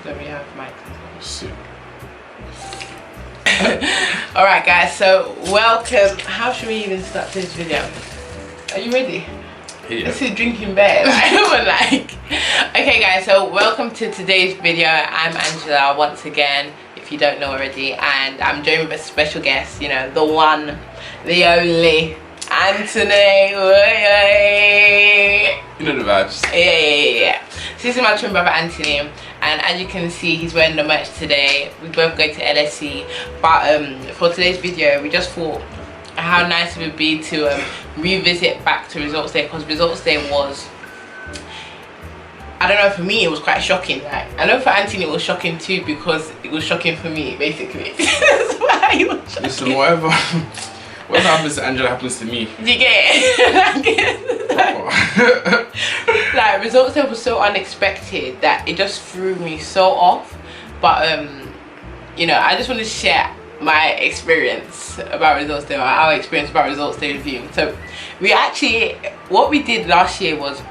Then we have Mike. Sick. Alright guys, so welcome. How should we even start this video? Are you ready? Yeah. This is drinking beer. Okay guys, so welcome to today's video. I'm Angela once again, if you don't know already, and I'm joined with a special guest, you know, the one, the only, Anthony. You know the vibes. Yeah. So this is my twin brother Anthony, and as you can see, he's wearing the merch today. We both go to LSE, but for today's video, we just thought how nice it would be to revisit back to results day, because results day was, I don't know, for me it was quite shocking. Like, I know for Anthony it was shocking too, because it was shocking for me basically. That's why it was shocking. Listen, whatever happens to Angela happens to me. Do you get it? Like, results day was so unexpected that it just threw me so off. But you know, I just want to share my experience about results day, or our experience about results day with you. So we actually, what we did last year was,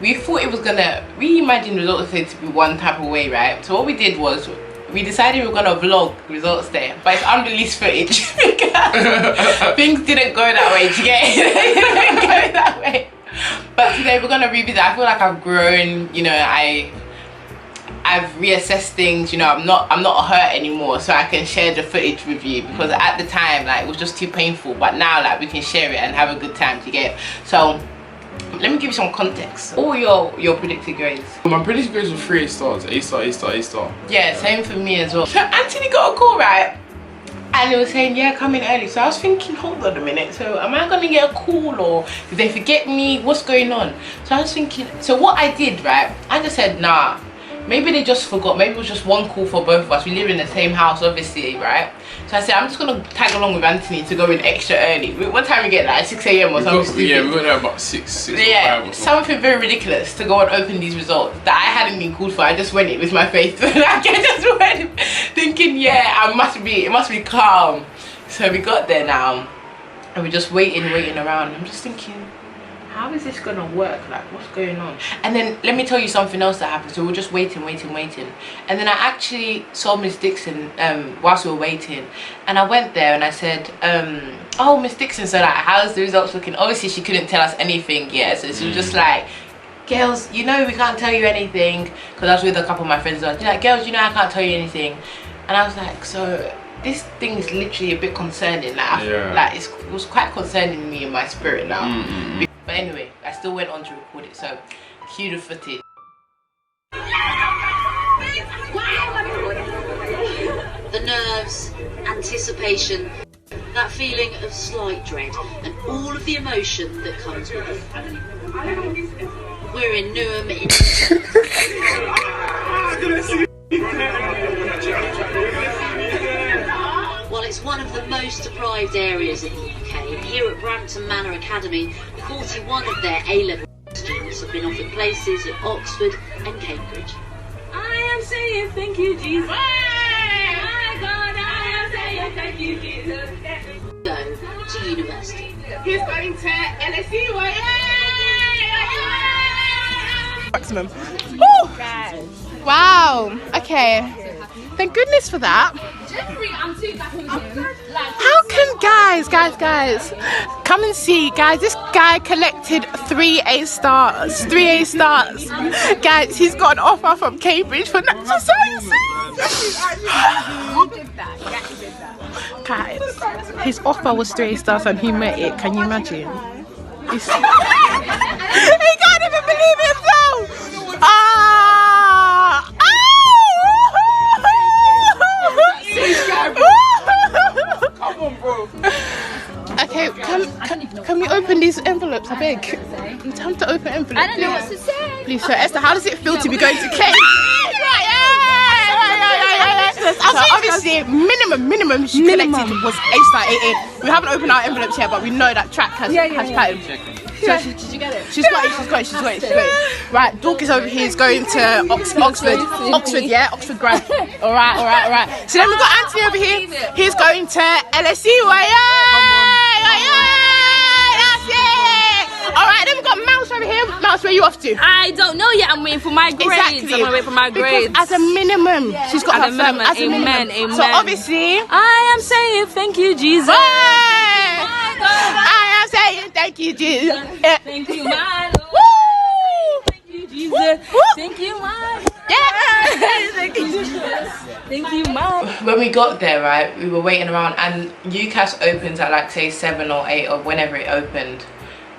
we thought it was gonna, we imagined results day to be one type of way, right? So what we did was, we decided we were gonna vlog results day, but it's unreleased footage because things didn't go that way. Do you get it? They didn't go that way. But today we're gonna revisit. I feel like I've grown, you know, I've reassessed things, you know. I'm not hurt anymore, so I can share the footage with you, because at the time, like, it was just too painful, but now, like, we can share it and have a good time together. So let me give you some context. All your predicted grades. My predicted grades were 3 A stars. A star, A star, A star. Yeah, same for me as well. So Anthony got a call, right? And they were saying, yeah, come in early. So I was thinking, hold on a minute. So am I going to get a call, or did they forget me? What's going on? So I was thinking, so what I did, right? I just said, nah, maybe they just forgot. Maybe it was just one call for both of us. We live in the same house, obviously, right? So I said, I'm just going to tag along with Anthony to go in extra early. What time we get, like 6 AM or something stupid? Yeah, we got there about 6 yeah, or 5 or something very ridiculous to go and open these results that I hadn't been called for. I just went it with my face. Like, I just went thinking, yeah, it must be calm. So we got there now, and we're just waiting around. I'm just thinking, how is this gonna work? Like, what's going on? And then let me tell you something else that happened. So we were just waiting, and then I actually saw Miss Dixon whilst we were waiting, and I went there and I said, oh, Miss Dixon, so like, how's the results looking? Obviously she couldn't tell us anything yet, so she was just like, girls, you know, we can't tell you anything, because I was with a couple of my friends. She's like, girls, you know, I can't tell you anything. And I was like, so this thing is literally a bit concerning. Like, yeah. Like, it was quite concerning me in my spirit now. But anyway, I still went on to record it, so cue the footage. The nerves, anticipation, that feeling of slight dread, and all of the emotion that comes with it. We're in Newham. Well, it's one of the most deprived areas in the UK, and here at Brampton Manor Academy, 41 of their A-level students have been offered places at Oxford and Cambridge. I am saying thank you, Jesus. My God, I am saying thank you, Jesus. Go to university. He's going to LSE. Maximum. Oh! Wow. Okay. Thank goodness for that. How can guys come and see, guys, this guy collected 3 A stars. Guys, he's got an offer from Cambridge for natural sciences. Guys, his offer was 3 A stars and he met it. Can you imagine? He can't even believe himself. Come on, bro. Okay, can we open these envelopes? I beg. Time to open envelopes. I don't know what to say. Please, so Esther, how does it feel to be going to Cambridge? So obviously, minimum she collected was A star 8A. We haven't opened our envelopes yet, but we know that track has pattern. So Did you get it? she's got it. Right, Dorcas over here is going to Oxford, yeah, Oxford grad. All right. So then we've got Anthony over here. He's going to LSE. That's it. All Alright, then we got Mouse over here. Mouse, where you off to? I don't know yet. I'm waiting for my grades. Exactly. I'm gonna wait for my grades. Because as a minimum, she's got As her a firm. minimum, As a amen, minimum. amen. So obviously, I am saying thank you, Jesus. hey! I am saying thank you, Jesus. Thank you, my Lord. Woo! Thank you, Jesus. Thank you, my Lord. Yeah. Thank you, Jesus. Thank you, my Lord. When we got there, right, we were waiting around, and UCAS opens at like say 7 or 8 or whenever it opened,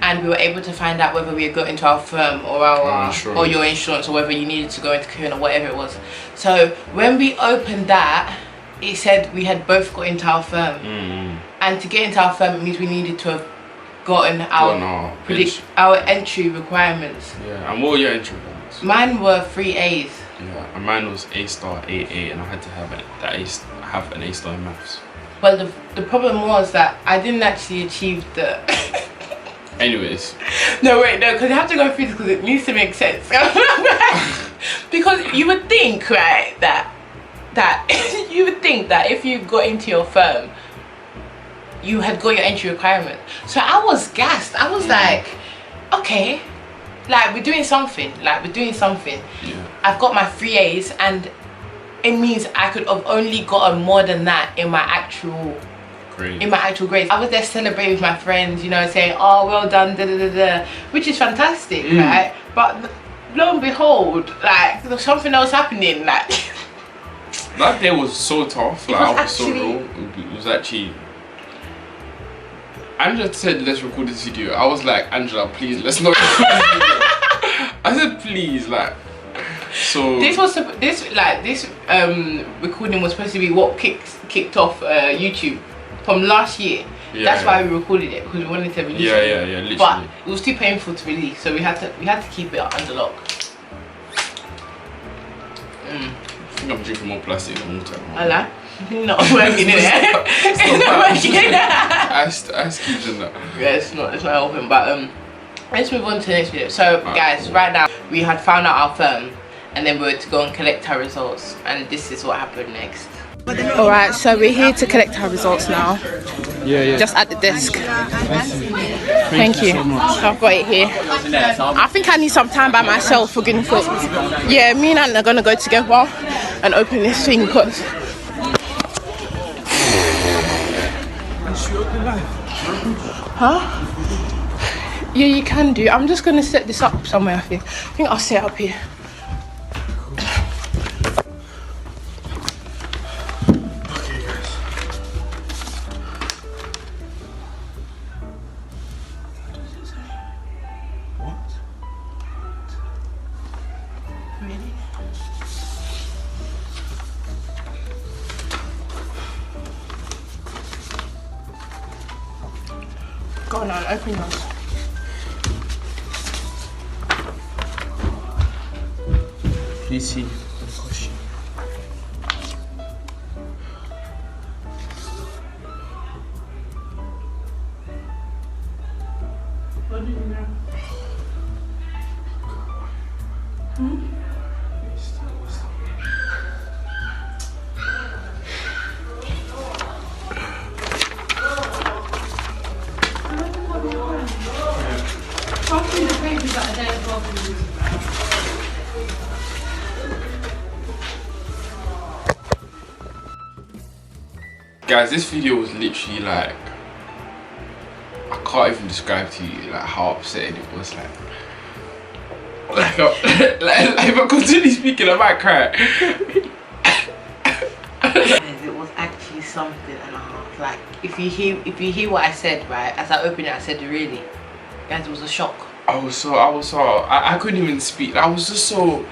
and we were able to find out whether we had got into our firm or our or your insurance, or whether you needed to go into Kuhn or whatever it was. So when we opened that, it said we had both got into our firm, and to get into our firm, it means we needed to have gotten our entry requirements. Yeah, and what were your entry requirements? Mine were 3 A's. Yeah, and mine was A star, AA, and I had to have an A star in maths. Well, the problem was that I didn't actually achieve the. Anyways. No, wait, no, because you have to go through this because it needs to make sense. Because you would think, right, that you would think that if you got into your firm, you had got your entry requirement. So I was gassed. I was like, okay, like we're doing something. Yeah. I've got my 3 A's, and it means I could have only gotten more than that in my actual grades. I was there celebrating with my friends, you know, saying, oh, well done, da da da da, which is fantastic, right? But lo and behold, like there's something else happening. Like that day was so tough. Like I was so low. It was actually. Angela said, let's record this video. I was like, Angela, please, let's not record this video. I said, please, like. So this recording was supposed to be what kicked off YouTube from last year. Yeah, that's why we recorded it, because we wanted to release it. Yeah, literally. But it was too painful to release, so we had to keep it under lock. I think I'm drinking more plastic than water. I lie. Not working in it. It's not working in it. Ice cubes in that. Yeah, it's not helping. But let's move on to the next video. So guys, right now we had found out our firm, and then we were to go and collect our results, and this is what happened next. Alright, so we're here to collect our results now. Yeah. Just at the desk. Thank you. I've got it here. I think I need some time by myself, for goodness sake. Yeah, me and Anna are gonna go together and open this thing because. Huh? Yeah, you can do. I'm just gonna set this up somewhere. I think I'll set it up here. Go on, open yours. Please see the question. What do you know? Guys, this video was literally like, I can't even describe to you like how upsetting it was. Like if I continue speaking, I might cry. It was actually something and a half. Like if you hear what I said, right, as I opened it, I said, really, guys, it was a shock. I couldn't even speak. I was so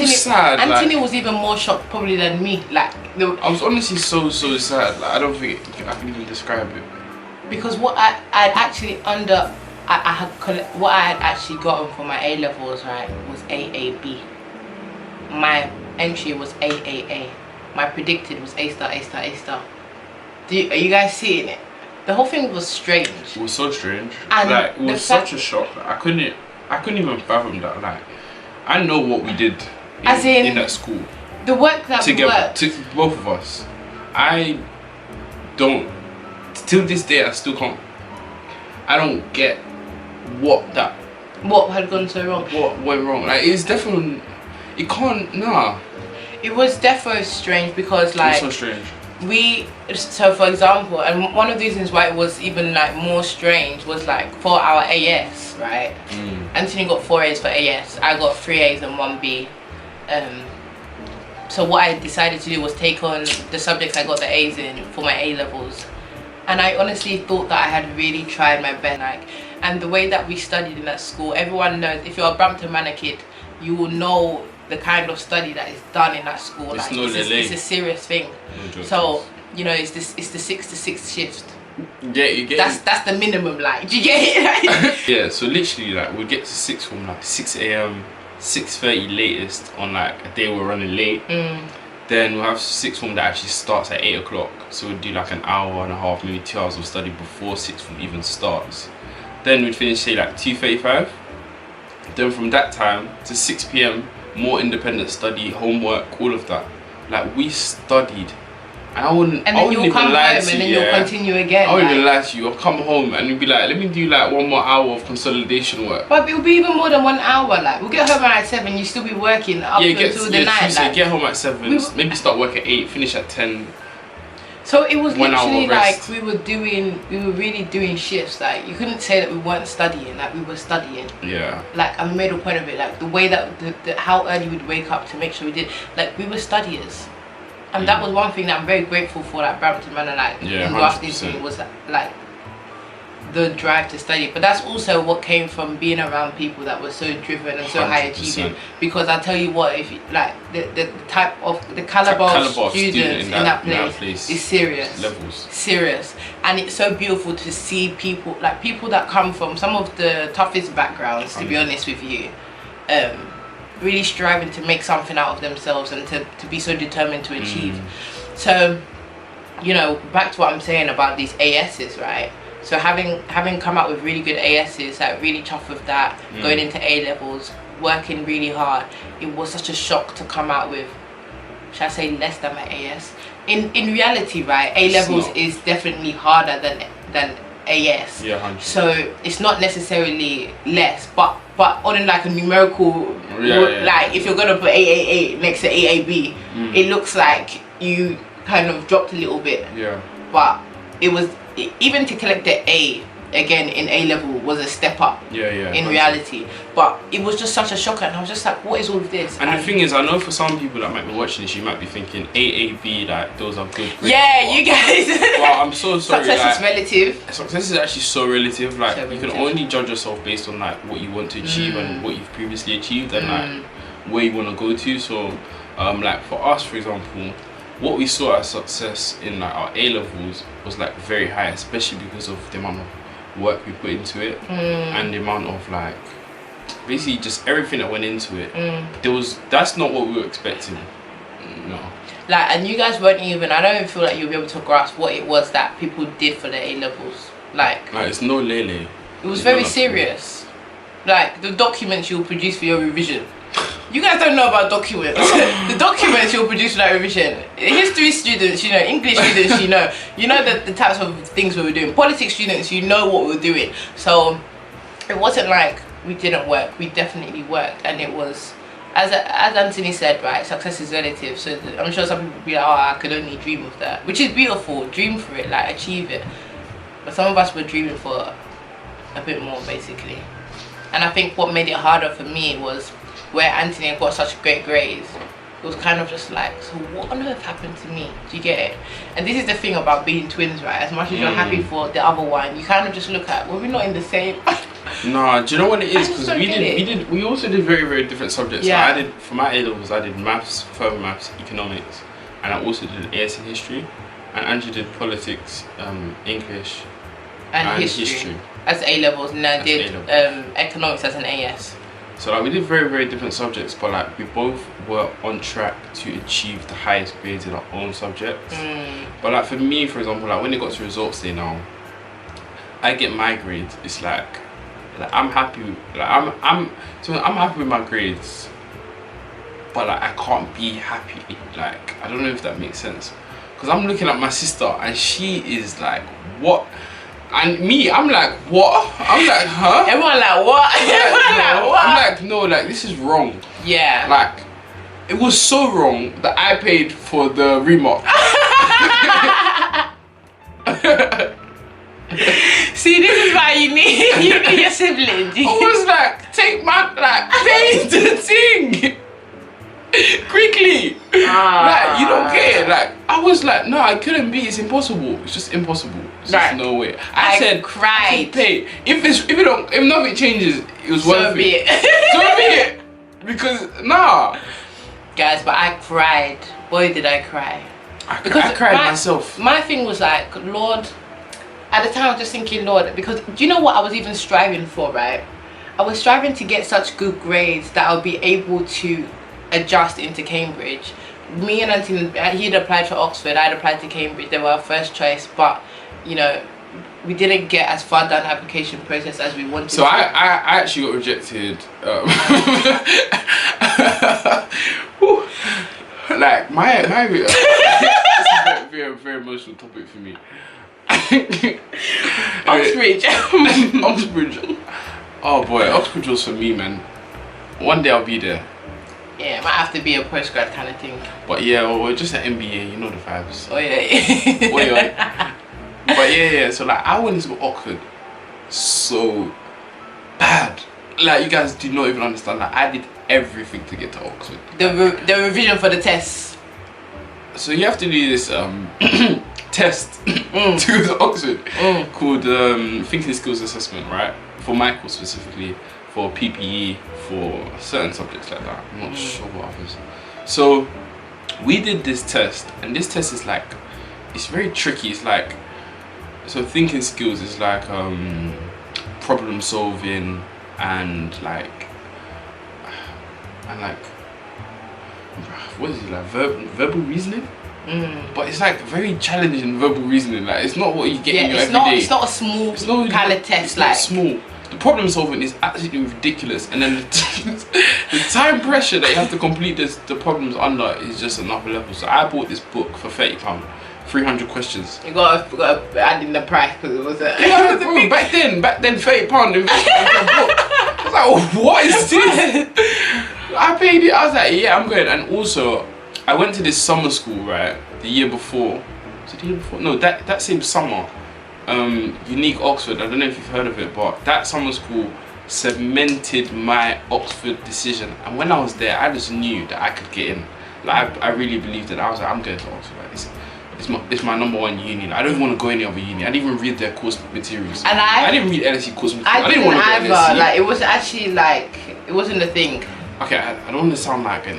sad. Anthony was even more shocked probably than me. Like I was honestly so sad. Like I don't think I can even describe it. Because what I had actually what I had actually gotten for my A levels, right, was AAB. My entry was AAA. My predicted was A star, A star, A star. Are you guys seeing it? The whole thing was strange. It was so strange. And like it was such a shock. Like, I couldn't even fathom that. Like I know what we did in that school. The work that we worked. To both of us. I don't, till this day I still can't, I don't get What had gone so wrong? What went wrong? Like, it's definitely, it can't, nah. It was definitely strange because like It's so strange. So for example, and one of the reasons why it was even like more strange was like for our AS, right? Anthony got 4 A's for AS, I got 3 A's and 1 B. So what I decided to do was take on the subjects I got the A's in for my A levels, and I honestly thought that I had really tried my best. Like, and the way that we studied in that school, everyone knows, if you're a Brampton Manor kid, you will know the kind of study that is done in that school. It's like, it's a serious thing. No, so you know, it's the 6 to 6 shift. Yeah, you get it. That's the minimum. Like, do you get it? Yeah, so literally like we'd get to 6 from like 6 a.m, 6:30 latest on like a day we're running late. Then we'll have 6 form that actually starts at 8 o'clock. So we'd do like an hour and a half, maybe 2 hours of study before 6 form even starts. Then we'd finish say like 2:35. Then from that time to 6 p.m, more independent study, homework, all of that. Like, we studied. And I wouldn't And then even you'll come home lie and to then you, you'll continue again. I wouldn't even like. lie to you. I'll come home and you'd be like, let me do like 1 more hour of consolidation work. But it'll be even more than 1 hour. Like, we'll get home around 7, you still be working up until the night. Tuesday, like, get home at 7, maybe start work at 8, finish at 10. So it was 1 hour literally rest. like we were really doing shifts. Like, you couldn't say that we weren't studying. Like, we were studying. Yeah. Like, I made a point of it. Like, the way that how early we'd wake up to make sure we did. Like, we were studiers. And that was one thing that I'm very grateful for, like Brampton Manor, like Yeah, in Grafton Street, was like the drive to study. But that's also what came from being around people that were so driven and so high 100%. achieving. Because I tell you what, if you, like the type of the caliber of students in that place is serious. Levels. Serious. And it's so beautiful to see people, like people that come from some of the toughest backgrounds, to be honest with you, really striving to make something out of themselves and to be so determined to achieve. So, you know, back to what I'm saying about these ASs, right? So having come out with really good ASs, like really tough with that, going into A levels, working really hard, it was such a shock to come out with, should I say, less than my AS. In reality, right, A levels is definitely harder than AS. Yeah, 100%. So it's not necessarily less, but on like a numerical, like if you're gonna put AAA next to AAB, it looks like you kind of dropped a little bit. Yeah. But it was, even to collect the A again in A level was a step up. Yeah. In reality, but it was just such a shocker, and I was just like, what is all of this? And the thing is, I know for some people that might be watching this, you might be thinking AAB, like those are good grades. Yeah, you guys. Well, I'm so sorry. Success is relative. Success is actually so relative. Like, So you can relative. only judge yourself based on like what you want to achieve and what you've previously achieved and like where you want to go to. So, like for us, for example, what we saw as success in like our A levels was like very high, especially because of the amount of work we put into it and the amount of like basically just everything that went into it. That's not what we were expecting. No. Like, and you guys weren't even, I don't even feel like you'll be able to grasp what it was that people did for the A levels. Like It's no lele. it was very serious. Like the documents you'll produce for your revision. You guys don't know about documents. The documents you'll produce for that revision. History students, you know, English students, you know the types of things we were doing. Politics students, you know what we were doing. So it wasn't like we didn't work. We definitely worked, and it was, as Anthony said, right, success is relative. So I'm sure some people will be like, oh, I could only dream of that, which is beautiful. Dream for it, like achieve it. But some of us were dreaming for a bit more, basically. And I think what made it harder for me was where Anthony had got such great grades. It was kind of just like, so what on earth happened to me? Do you get it? And this is the thing about being twins, right? As much as you're happy for the other one, you kind of just look at, well, we're not in the same. Nah, do you know what it is? I just Because don't we also did very, very different subjects. Yeah. So I did, for my A levels, I did maths, further maths, economics, and I also did AS in history. And Andrew did politics, English, and history as A levels, and I did economics as an AS. So like we did very, very different subjects, but like we both were on track to achieve the highest grades in our own subjects. But like for me, for example, like when it got to results day now, I get my grades. It's like I'm happy. Like I'm happy with my grades, but like I can't be happy. Like I don't know if that makes sense, because I'm looking at my sister and she is like, what? And me, I'm like, what? I'm like, huh? Everyone like what? Everyone like No. what? I'm like, no, like this is wrong. Yeah. Like, it was so wrong that I paid for the remark. See, this is why you need your siblings. I was like, take my pay the thing quickly. Like, you don't get it. Like, I was like, no, I couldn't be. It's impossible. It's just impossible. There's just no way. I said, cried. Pay. If nothing changes, it was worth So be it. it. So be it. Because guys, but I cried. Boy, did I cry. I cried myself. My thing was like, Lord. At the time, I was just thinking, Lord, because do you know what I was even striving for, right? I was striving to get such good grades that I'll be able to adjust into Cambridge. Me and Anthony, he'd applied for Oxford, I'd applied to Cambridge. They were our first choice, but you know, we didn't get as far down the application process as we wanted. So I actually got rejected. Like my this is a very, very emotional topic for me. Oxbridge. Oxbridge. Oh boy, Oxbridge was for me, man. One day I'll be there. Yeah, it might have to be a postgrad kind of thing. But yeah, we're just an MBA, you know the vibes. Oh yeah. But yeah. So like, I wanted to go Oxford so bad. Like, you guys do not even understand. Like, I did everything to get to Oxford. The revision for the tests. So you have to do this test to go to Oxford called Thinking Skills Assessment, right? For my course specifically, for PPE, for certain subjects like that. I'm not sure what others. So we did this test, and this test is like, it's very tricky. It's like, so thinking skills is like problem solving and like what is it, like verbal reasoning? But it's like very challenging verbal reasoning. Like, it's not what you get in your everyday. It's not a small kind of test. It's not small. The problem solving is absolutely ridiculous, and then the time pressure that you have to complete the problems under is just another level. So I bought this book for £30, 300 questions. You got to add in the price because it was a. Yeah, bro, back then £30 investment in a book. I was like, what is this? I paid it. I was like, yeah, I'm going. And also, I went to this summer school, right? The year before. Was it the year before? No, that same summer. Unique Oxford. I don't know if you've heard of it, but that summer school cemented my Oxford decision. And when I was there, I just knew that I could get in. Like, I really believed it. I was like, I'm going to Oxford. Like, it's my number one uni. Like, I don't even want to go any other uni. I didn't even read their course materials. And I didn't read LSE course materials. I didn't want to either. go LSE. Like, it was actually like, it wasn't a thing. Okay, I don't want to sound like I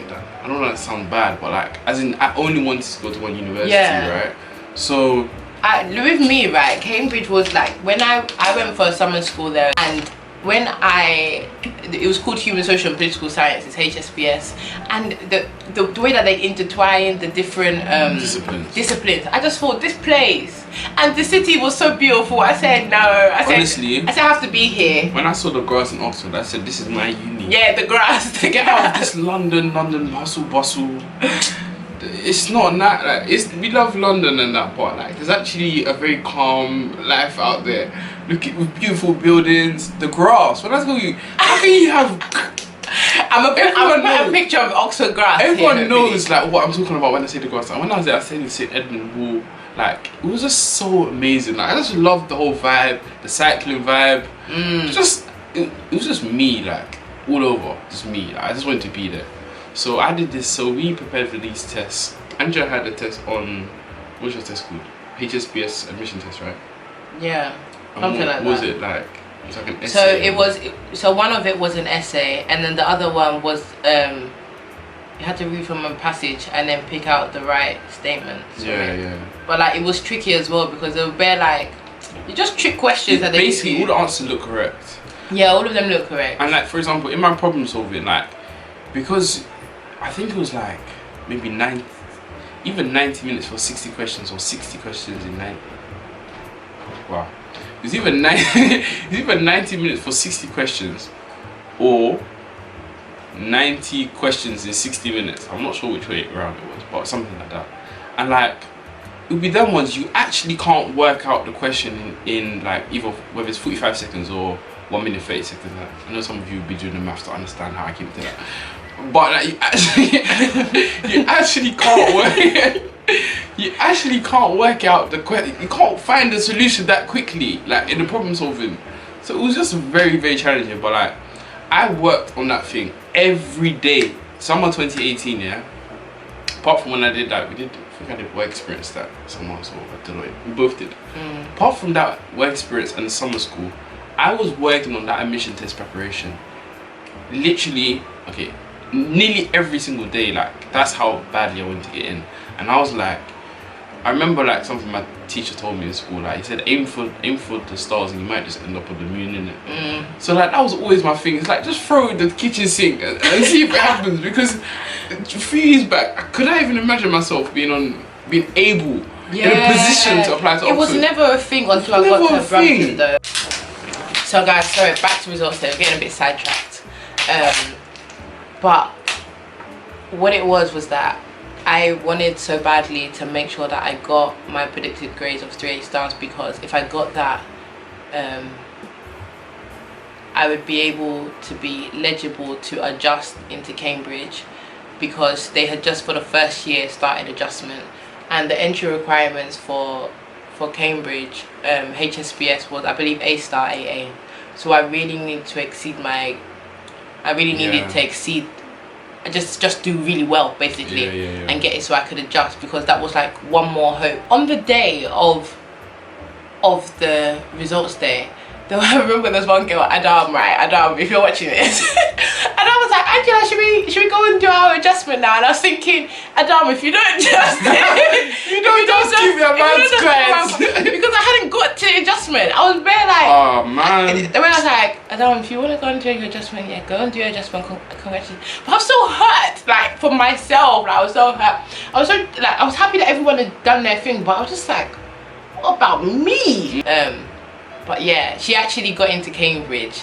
don't want to sound bad, but like, as in, I only wanted to go to one university, right? So with me, right, Cambridge was like, when I went for a summer school there, and when it was called Human, Social and Political Sciences, HSPS, and the way that they intertwine the different disciplines, I just thought, this place, and the city was so beautiful. I said no. Honestly, I said I have to be here. When I saw the grass in Oxford, I said, this is my uni. Yeah, the grass. To get out of this London hustle bustle. It's not that, like, we love London and that, but like, there's actually a very calm life out there. Look at, with beautiful buildings, the grass. When I tell you, how can you have? I'm a picture of Oxford grass. Everyone knows like what I'm talking about when I say the grass. And when I was there, I stayed in St Edmund Hall. Like, it was just so amazing. Like, I just loved the whole vibe, the cycling vibe. It was just me, like, all over, just me. Like, I just wanted to be there. So I did this. So we prepared for these tests. Angela had a test on, what's your test called? HSBS admission test, right? Yeah, something like that. Was it like? It was like an essay. So one of it was an essay, and then the other one was you had to read from a passage and then pick out the right statements. Yeah. But like, it was tricky as well because they were bare like, you just trick questions that they basically all the answers look correct. Yeah, all of them look correct. And like, for example, in my problem solving, like, because I think it was like maybe 90 minutes for 60 questions, or 60 questions in 90. Wow. It's either 90 minutes for 60 questions, or 90 questions in 60 minutes. I'm not sure which way around it was, but something like that. And like, it'll be them ones you actually can't work out the question in like either whether it's 45 seconds or 1 minute 30 seconds. Like, I know some of you will be doing the maths to understand how I came to that, but like you actually can't work. You actually can't work out the question. You can't find the solution that quickly, like in the problem solving. So it was just very, very challenging. But like, I worked on that thing every day. Summer 2018, yeah. Apart from when I did that, I think I did work experience that summer, so at Deloitte. We both did. Apart from that work experience and summer school, I was working on that admission test preparation. Literally, okay, nearly every single day. Like, that's how badly I wanted to get in. And I was like, I remember like something my teacher told me in school. Like, he said, aim for the stars and you might just end up with the moon, innit? So like, that was always my thing. It's like, just throw it in the kitchen sink and see if it happens. Because a few years back, I could not even imagine myself being able in a position to apply to Oxford. It was never a thing until I got to Brampton though. So guys, sorry, back to results there. We're getting a bit sidetracked. But what it was that I wanted so badly to make sure that I got my predicted grades of 3 A-stars, because if I got that, I would be able to be legible to adjust into Cambridge, because they had just for the first year started adjustment, and the entry requirements for Cambridge HSBS was, I believe, A-star AA. So I really needed to exceed just do really well basically, and get it so I could adjust, because that was like one more hope. On the day of the results day, I remember there's one girl, Adam, if you're watching this, and I was like, Angela, should we go and do our adjustment now? And I was thinking, Adam, if you don't adjust it, you don't just give me a man's grades. Because I hadn't got to adjustment. I was very like, oh man. Then when I was like, Adam, if you want to go and do your adjustment, yeah, go and do your adjustment. Congratulations. But I was so hurt, like for myself. Like, I was so hurt. I was happy that everyone had done their thing, but I was just like, what about me? But yeah, she actually got into Cambridge,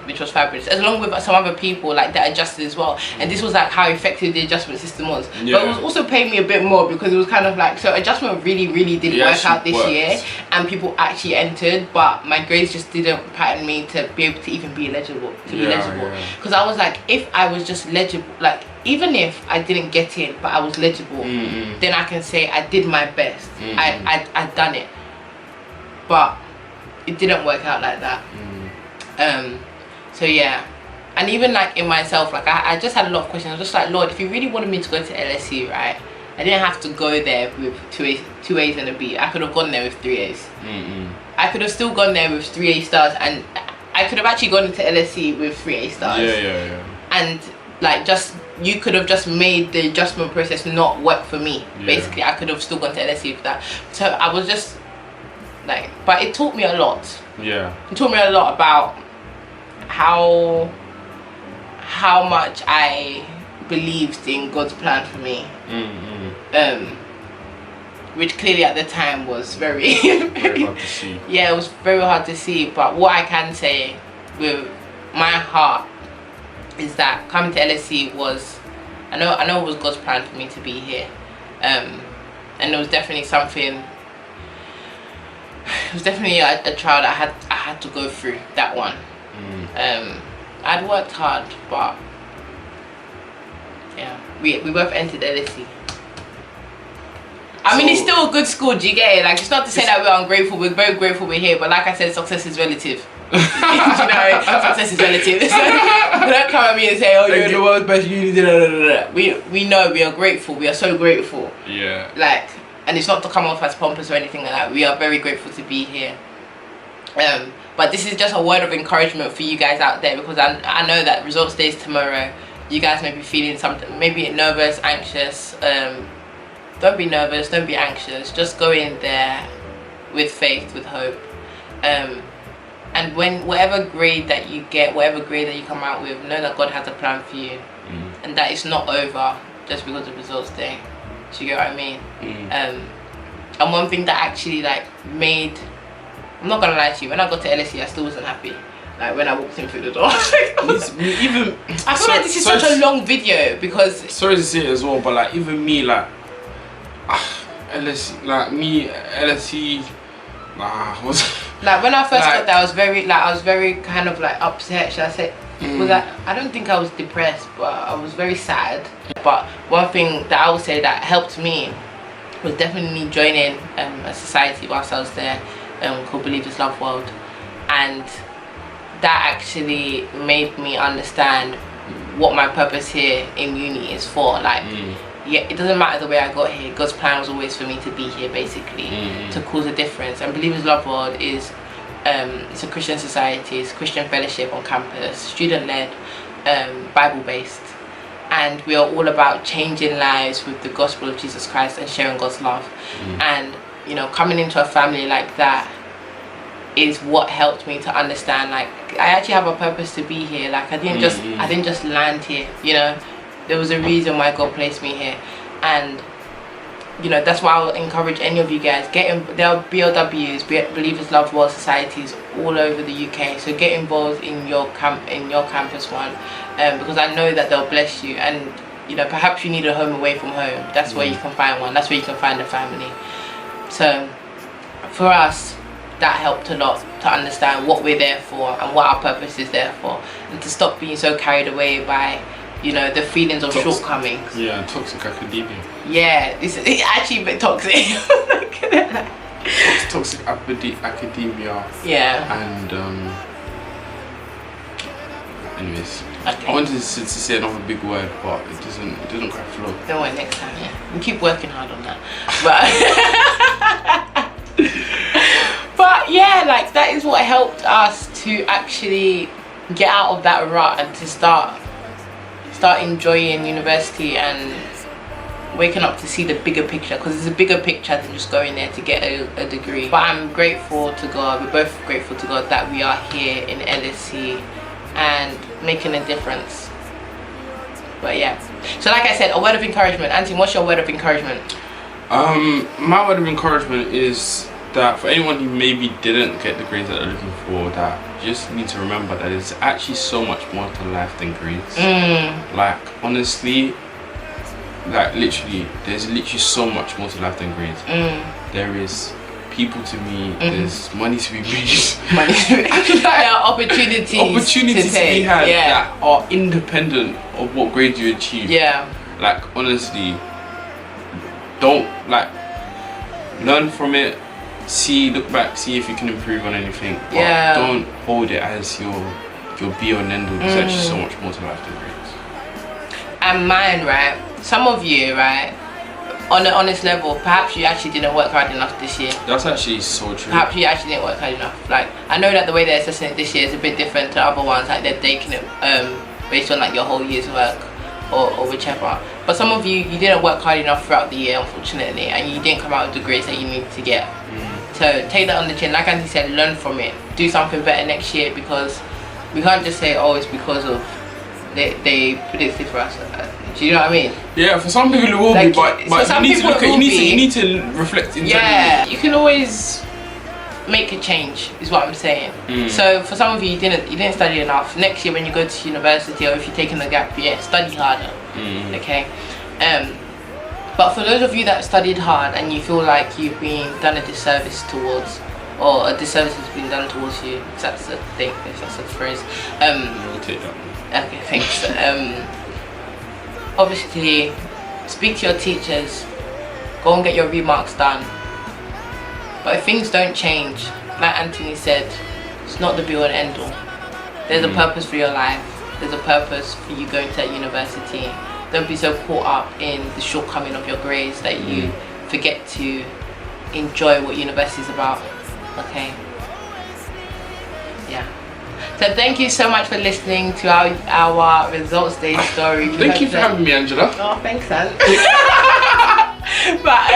which was fabulous, along with some other people like that adjusted as well. And this was like how effective the adjustment system was. But it was also paying me a bit more, because it was kind of like, so adjustment really didn't work out this year, and people actually entered, but my grades just didn't pattern me to be able to even be eligible. Because I was like, if I was just legible, like even if I didn't get in, but I was legible, then I can say I did my best. I done it. But it didn't work out like that. So yeah, and even like in myself, like I just had a lot of questions. I was just like, Lord, if you really wanted me to go to LSE, right, I didn't have to go there with two A's and a B. I could have gone there with 3 A's. I could have still gone there with 3 A-stars, and I could have actually gone into LSE with 3 A-stars. And like, you could have just made the adjustment process not work for me. Basically, I could have still gone to LSE with that. So I was just like, but it taught me a lot. It taught me a lot about how much I believed in God's plan for me. Which clearly at the time was very hard to see. Yeah, it was very hard to see. But what I can say with my heart is that coming to LSE was, I know it was God's plan for me to be here. And it was definitely something. It was definitely a trial that I had to go through, that one. I'd worked hard, but yeah, we both entered LSE. I mean, it's still a good school, do you get it? Like, it's not to say that we're ungrateful, we're very grateful we're here, but like I said, success is relative. You know, success is relative. So, don't come at me and say, oh, you're the world's best uni. We know, we are grateful, we are so grateful. Yeah. Like, and it's not to come off as pompous or anything like that. We are very grateful to be here. But this is just a word of encouragement for you guys out there, because I know that results day is tomorrow. You guys may be feeling something, maybe nervous, anxious. Don't be nervous, don't be anxious. Just go in there with faith, with hope. And whatever grade that you get, whatever grade that you come out with, know that God has a plan for you. And that it's not over just because of results day. Do you get what I mean? And one thing that actually like made, I'm not gonna lie to you, when I got to LSE I still wasn't happy. Like when I walked in through the door. Even I feel like this is such a long video, because sorry to say it as well, but like even me, like LSE, like me, LSE, was Like when I first like, got there, I was very kind of like upset. Should I say? Was that? I don't think I was depressed, but I was very sad. But one thing that I would say that helped me was definitely joining a society whilst I was there, called Believers Love World, and that actually made me understand what my purpose here in uni is for. Like, yeah, it doesn't matter the way I got here. God's plan was always for me to be here, basically, to cause a difference. And Believers Love World is it's a Christian society, it's a Christian fellowship on campus, student-led, Bible-based, and we are all about changing lives with the gospel of Jesus Christ and sharing God's love. And you know, coming into a family like that is what helped me to understand, like, I actually have a purpose to be here. Like, I didn't just land here, you know. There was a reason why God placed me here. And you know, that's why I'll encourage any of you guys, there are BLWs, Believers Love World societies all over the UK, so get involved in your campus one, because I know that they'll bless you. And you know, perhaps you need a home away from home, that's where you can find one, that's where you can find a family. So for us, that helped a lot to understand what we're there for and what our purpose is there for, and to stop being so carried away by, you know, the feelings of shortcomings. Yeah, toxic academia. Yeah, it's actually a bit toxic. Toxic academia. Yeah. And anyways, Okay. I wanted to say another big word, but it doesn't quite flow. Don't worry, next time. Yeah, you keep working hard on that. But yeah, like, that is what helped us to actually get out of that rut and to start enjoying university and waking up to see the bigger picture, because it's a bigger picture than just going there to get a degree. But I'm grateful to God, we're both grateful to God that we are here in LSE and making a difference. But yeah, so like I said, a word of encouragement. Anthony, what's your word of encouragement? My word of encouragement is that for anyone who maybe didn't get the grades that they're looking for, that you just need to remember that there's actually so much more to life than grades. Like, honestly, like, literally, there's literally so much more to life than grades. There is people to meet, there's money to be made, There are opportunities to be had, yeah, that are independent of what grades you achieve. Yeah. Like, honestly, don't, like, learn from it, look back, see if you can improve on anything, but don't hold it as your be all and end all. There's actually so much more to life than grades. And mine, right, some of you, right, on an honest level, perhaps you actually didn't work hard enough this year. That's actually so true. Perhaps you actually didn't work hard enough. Like, I know that the way they're assessing it this year is a bit different to other ones, like they're taking it based on like your whole year's work or whichever. But some of you didn't work hard enough throughout the year, unfortunately, and you didn't come out with the grades that you need to get. So take that on the chin. Like Andy said, learn from it. Do something better next year, because we can't just say, oh, it's because of they predicted for us. Do you know what I mean? Yeah, for some people it will be, but you need to look at, you need to reflect internally. Yeah, you can always make a change, is what I'm saying. So for some of you, you didn't study enough. Next year when you go to university, or if you're taking a gap year, study harder. Okay. But for those of you that studied hard and you feel like you've been done a disservice towards, or a disservice has been done towards you, if that's a thing, if that's a phrase. We'll take that one. Okay, thanks. Obviously, speak to your teachers, go and get your remarks done. But if things don't change, like Anthony said, it's not the be all and end all. There's a purpose for your life, there's a purpose for you going to university. Don't be so caught up in the shortcoming of your grades that you forget to enjoy what university is about. Okay? Yeah. So thank you so much for listening to our results day story. Thank you for having me, Angela. Oh, thanks, Anne. But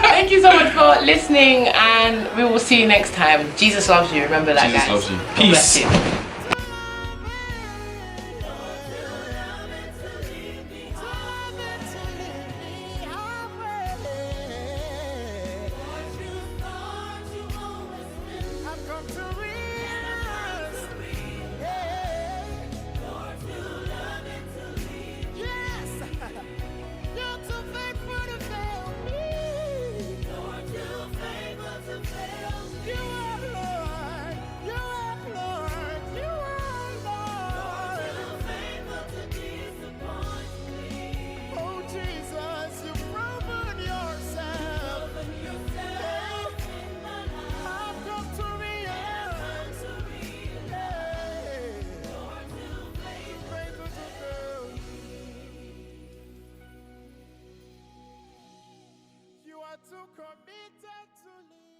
thank you so much for listening, and we will see you next time. Jesus loves you. Remember that, Jesus guys. loves you. God Peace. bless you. too committed to leave.